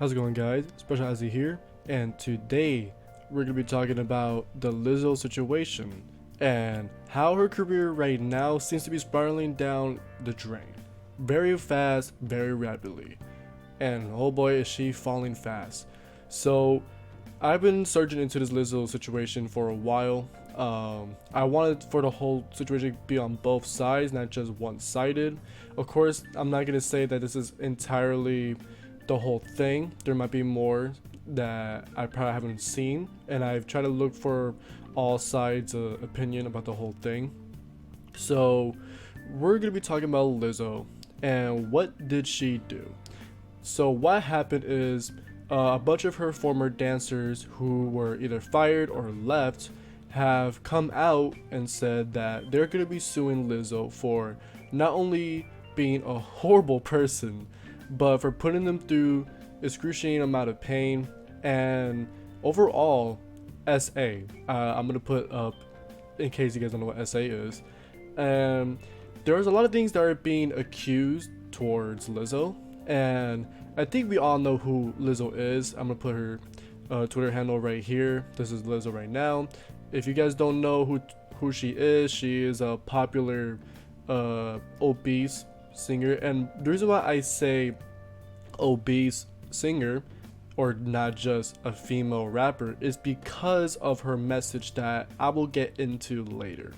How's it going, guys? Special Azzy here, and today we're gonna be talking about the Lizzo situation and how her career right now seems to be spiraling down the drain, very fast, very rapidly, and oh boy, is she falling fast. So I've been searching into this Lizzo situation for a while. I wanted for the whole situation to be on both sides, not just one-sided. Of course, I'm not gonna say that this is entirely the whole thing. There might be more that I probably haven't seen, and I've tried to look for all sides' opinion about the whole thing. So we're gonna be talking about Lizzo and what did she do. So what happened is a bunch of her former dancers who were either fired or left have come out and said that they're going to be suing Lizzo for not only being a horrible person, but for putting them through excruciating amount of pain and overall SA. I'm going to put up, in case you guys don't know what SA is. There's a lot of things that are being accused towards Lizzo, and I think we all know who Lizzo is. I'm gonna put her Twitter handle right here. This is Lizzo right now. If you guys don't know who she is a popular obese singer, and the reason why I say obese singer or not just a female rapper is because of her message that I will get into later.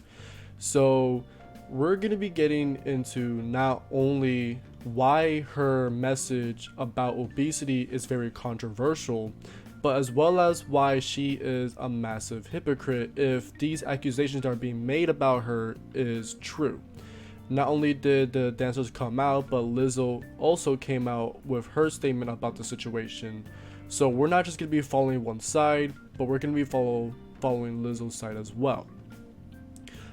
So we're going to be getting into not only why her message about obesity is very controversial, but as well as why she is a massive hypocrite if these accusations that are being made about her is true. Not only did the dancers come out, but Lizzo also came out with her statement about the situation. So we're not just going to be following one side, but we're going to be following Lizzo's side as well.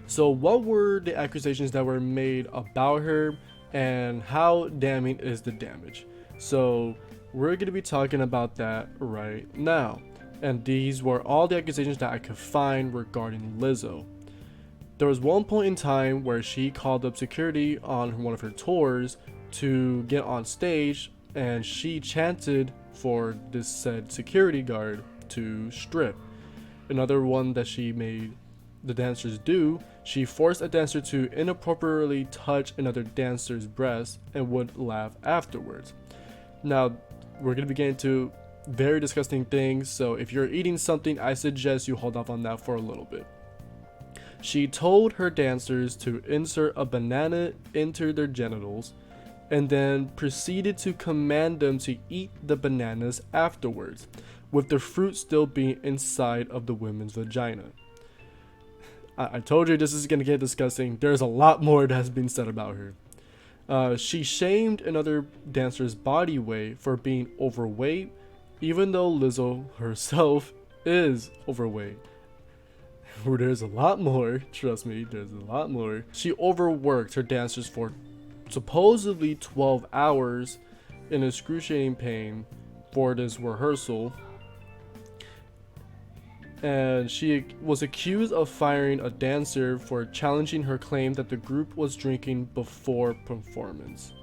So what were the accusations that were made about her and how damning is the damage? So we're going to be talking about that right now. And these were all the accusations that I could find regarding Lizzo. There was one point in time where she called up security on one of her tours to get on stage, and she chanted for this said security guard to strip. Another one that she made the dancers do, she forced a dancer to inappropriately touch another dancer's breast and would laugh afterwards. Now, we're going to be getting to very disgusting things, so if you're eating something, I suggest you hold off on that for a little bit. She told her dancers to insert a banana into their genitals and then proceeded to command them to eat the bananas afterwards, with the fruit still being inside of the women's vagina. I told you this is going to get disgusting. There's a lot more that has been said about her. She shamed another dancer's body weight for being overweight, even though Lizzo herself is overweight. There's a lot more, trust me, there's a lot more. She overworked her dancers for supposedly 12 hours in excruciating pain for this rehearsal. And she was accused of firing a dancer for challenging her claim that the group was drinking before performance.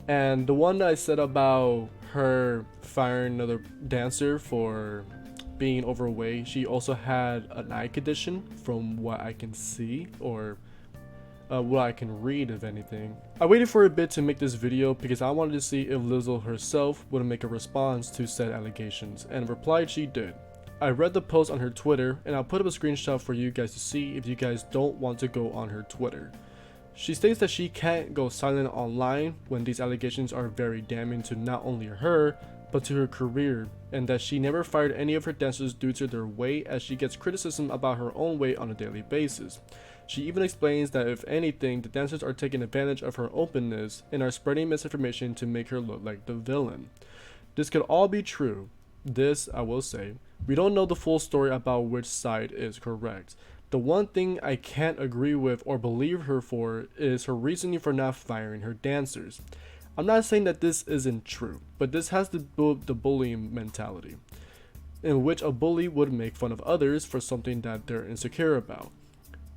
And the one that I said about her firing another dancer for being overweight, she also had an eye condition from what I can see, or what I can read, if anything. I waited for a bit to make this video because I wanted to see if Lizzo herself would make a response to said allegations, and replied she did. I read the post on her Twitter, and I'll put up a screenshot for you guys to see if you guys don't want to go on her Twitter. She states that she can't go silent online when these allegations are very damning to not only her, but to her career, and that she never fired any of her dancers due to their weight, as she gets criticism about her own weight on a daily basis. She even explains that if anything, the dancers are taking advantage of her openness and are spreading misinformation to make her look like the villain. This could all be true. This, I will say, we don't know the full story about which side is correct. The one thing I can't agree with or believe her for is her reasoning for not firing her dancers. I'm not saying that this isn't true, but this has the bullying mentality, in which a bully would make fun of others for something that they're insecure about.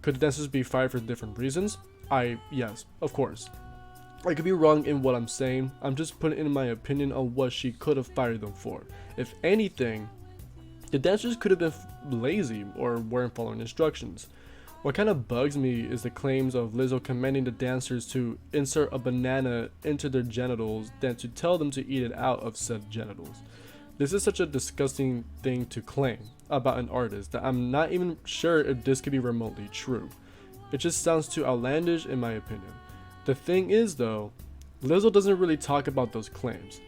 Could the dancers be fired for different reasons? Yes, of course. I could be wrong in what I'm saying. I'm just putting in my opinion on what she could have fired them for. If anything, the dancers could have been lazy or weren't following instructions. What kind of bugs me is the claims of Lizzo commanding the dancers to insert a banana into their genitals than to tell them to eat it out of said genitals. This is such a disgusting thing to claim about an artist that I'm not even sure if this could be remotely true. It just sounds too outlandish in my opinion. The thing is though, Lizzo doesn't really talk about those claims,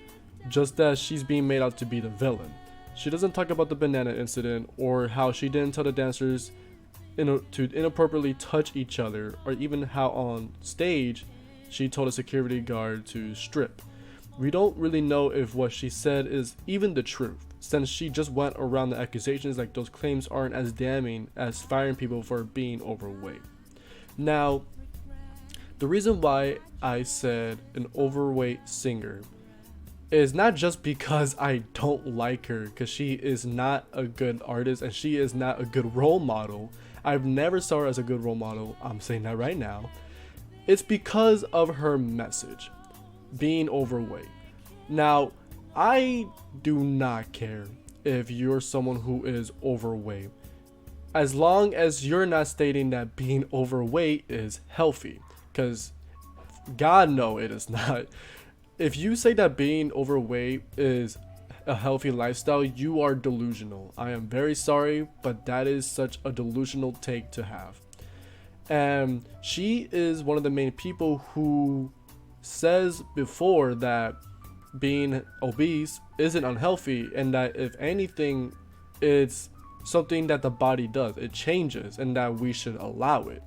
just that she's being made out to be the villain. She doesn't talk about the banana incident or how she didn't tell the dancers to inappropriately touch each other, or even how on stage she told a security guard to strip. We don't really know if what she said is even the truth, since she just went around the accusations like those claims aren't as damning as firing people for being overweight. Now, the reason why I said an overweight singer is not just because I don't like her, because she is not a good artist and she is not a good role model. I've never saw her as a good role model, I'm saying that right now. It's because of her message, being overweight. Now, I do not care if you're someone who is overweight, as long as you're not stating that being overweight is healthy, because God no, it is not. If you say that being overweight is a healthy lifestyle, you are delusional. I am very sorry, but that is such a delusional take to have. And she is one of the main people who says before that being obese isn't unhealthy, and that if anything, it's something that the body does. It changes, and that we should allow it.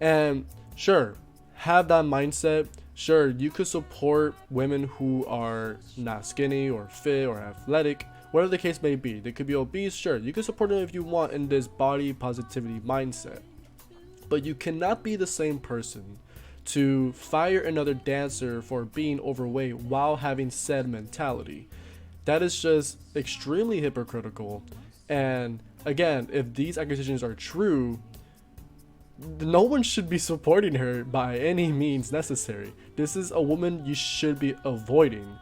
And sure, have that mindset. Sure, you could support women who are not skinny or fit or athletic, whatever the case may be. They could be obese, sure, you can support them if you want in this body positivity mindset. But you cannot be the same person to fire another dancer for being overweight while having said mentality. That is just extremely hypocritical. And again, if these accusations are true, no one should be supporting her by any means necessary. This is a woman you should be avoiding.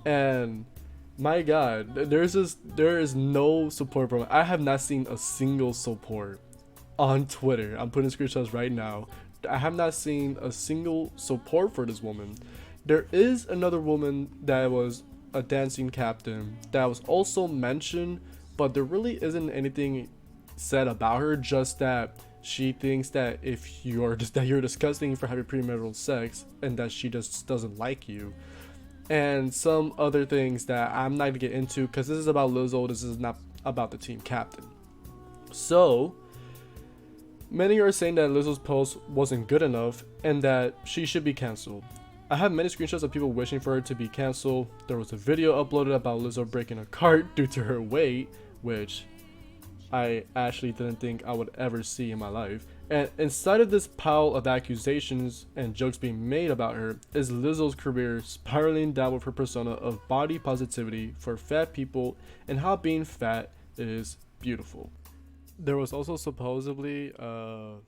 And my God, there is no support from. I have not seen a single support on Twitter. I'm putting screenshots right now. I have not seen a single support for this woman. There is another woman that was a dancing captain that was also mentioned, but there really isn't anything said about her, just that she thinks that if you're disgusting for having premarital sex, and that she just doesn't like you, and some other things that I'm not gonna get into because this is about Lizzo. This is not about the team captain. So many are saying that Lizzo's post wasn't good enough and that she should be canceled. I have many screenshots of people wishing for her to be canceled. There was a video uploaded about Lizzo breaking a cart due to her weight, which I actually didn't think I would ever see in my life. And inside of this pile of accusations and jokes being made about her is Lizzo's career spiraling down with her persona of body positivity for fat people and how being fat is beautiful. There was also supposedly, in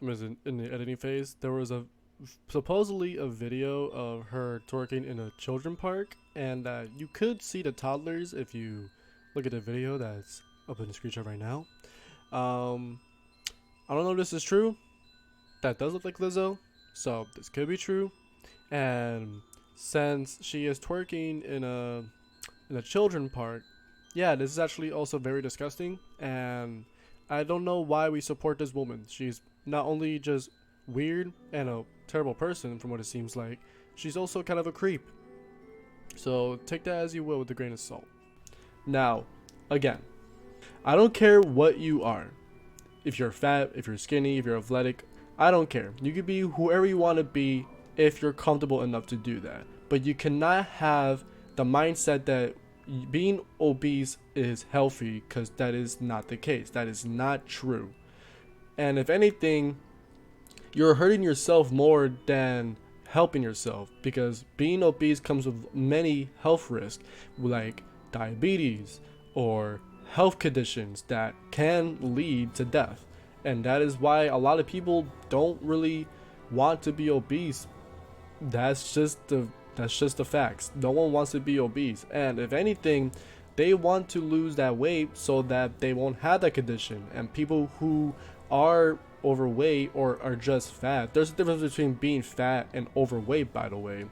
the editing phase, there was supposedly a video of her twerking in a children park, and you could see the toddlers if you look at the video that's up in the screenshot right now. I don't know if this is true. That does look like Lizzo, so this could be true. And since she is twerking in a children park, yeah, this is actually also very disgusting. And I don't know why we support this woman. She's not only just weird and a terrible person, from what it seems like, she's also kind of a creep. So take that as you will with a grain of salt. Now, again, I don't care what you are. If you're fat, if you're skinny, if you're athletic, I don't care. You could be whoever you want to be if you're comfortable enough to do that. But you cannot have the mindset that being obese is healthy, because that is not the case. That is not true. And if anything, you're hurting yourself more than helping yourself, because being obese comes with many health risks like diabetes or health conditions that can lead to death. And that is why a lot of people don't really want to be obese, That's just the facts. No one wants to be obese, and if anything, they want to lose that weight so that they won't have that condition. And people who are overweight or are just fat, there's a difference between being fat and overweight, by the way.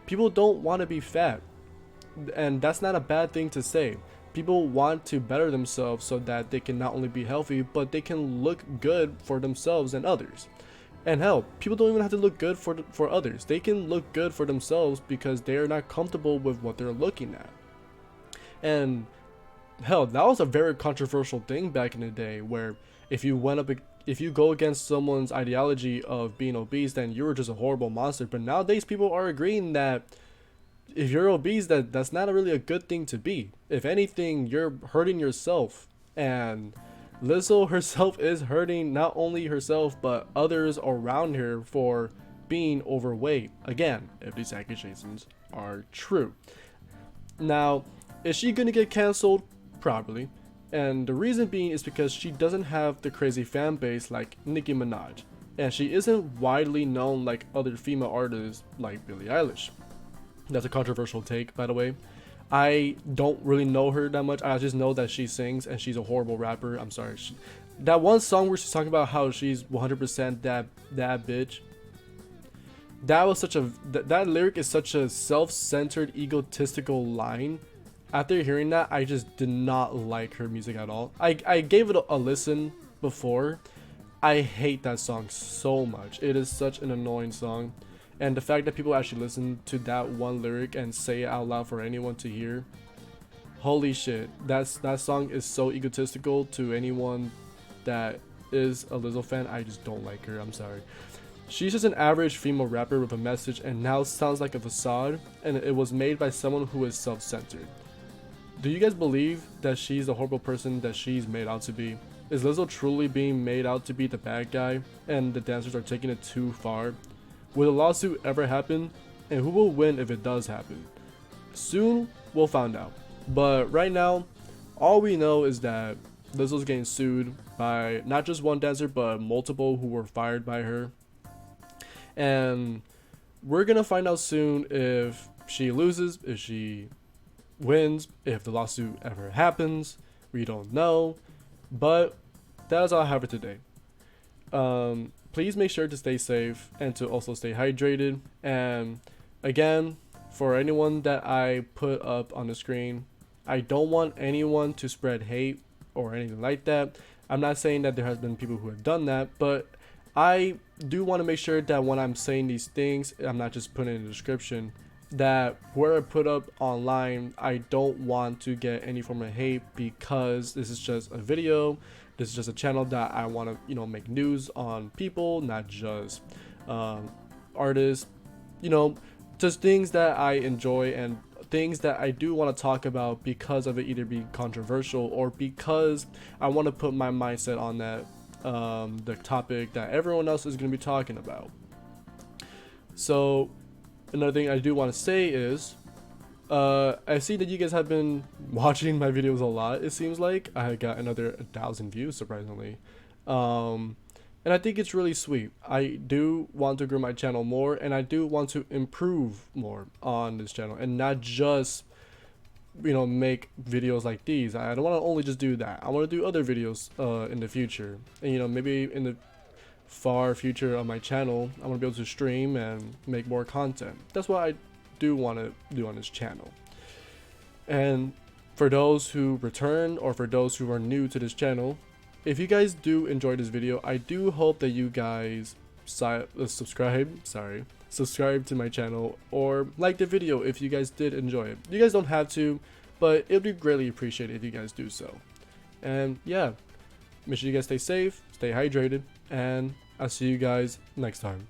People don't want to be fat, and that's not a bad thing to say. People want to better themselves so that they can not only be healthy, but they can look good for themselves and others. And hell, people don't even have to look good for others. They can look good for themselves because they're not comfortable with what they're looking at. And hell, that was a very controversial thing back in the day, where if you go against someone's ideology of being obese, then you were just a horrible monster. But nowadays, people are agreeing that if you're obese, that's not really a good thing to be. If anything, you're hurting yourself. And Lizzo herself is hurting not only herself but others around her for being overweight. Again, if these accusations are true. Now, is she gonna get cancelled? Probably. And the reason being is because she doesn't have the crazy fan base like Nicki Minaj. And she isn't widely known like other female artists like Billie Eilish. That's a controversial take, by the way. I don't really know her that much. I just know that she sings and she's a horrible rapper. I'm sorry. That one song where she's talking about how she's 100% that bitch. That was such a that lyric is such a self-centered, egotistical line. After hearing that, I just did not like her music at all. I gave it a listen before. I hate that song so much. It is such an annoying song. And the fact that people actually listen to that one lyric and say it out loud for anyone to hear, holy shit, that song is so egotistical. To anyone that is a Lizzo fan, I just don't like her. I'm sorry. She's just an average female rapper with a message and now sounds like a facade, and it was made by someone who is self-centered. Do you guys believe that she's the horrible person that she's made out to be? Is Lizzo truly being made out to be the bad guy and the dancers are taking it too far? Will a lawsuit ever happen? And who will win if it does happen? Soon, we'll find out. But right now, all we know is that Lizzo's getting sued by not just one dancer, but multiple who were fired by her. And we're gonna find out soon if she loses, if she wins, if the lawsuit ever happens. We don't know. But that is all I have for today. Please make sure to stay safe and to also stay hydrated. And again, for anyone that I put up on the screen, I don't want anyone to spread hate or anything like that. I'm not saying that there has been people who have done that, but I do want to make sure that when I'm saying these things, I'm not just putting it in the description, that where I put up online, I don't want to get any form of hate, because this is just a video. This is just a channel that I want to, make news on people, not just artists, just things that I enjoy and things that I do want to talk about because of it either being controversial or because I want to put my mindset on that, the topic that everyone else is going to be talking about. So another thing I do want to say is, I see that you guys have been watching my videos a lot. It seems like I got another 1,000 views, surprisingly, and I think it's really sweet. I do want to grow my channel more, and I do want to improve more on this channel, and not just make videos like these. I don't want to only just do that. I want to do other videos in the future, and maybe in the far future of my channel, I want to be able to stream and make more content. That's what I do want to do on this channel. And for those who return or for those who are new to this channel, if you guys do enjoy this video, I do hope that you guys subscribe to my channel or like the video if you guys did enjoy it. You guys don't have to, but it would be greatly appreciated if you guys do so. And yeah, make sure you guys stay safe, stay hydrated, and I'll see you guys next time.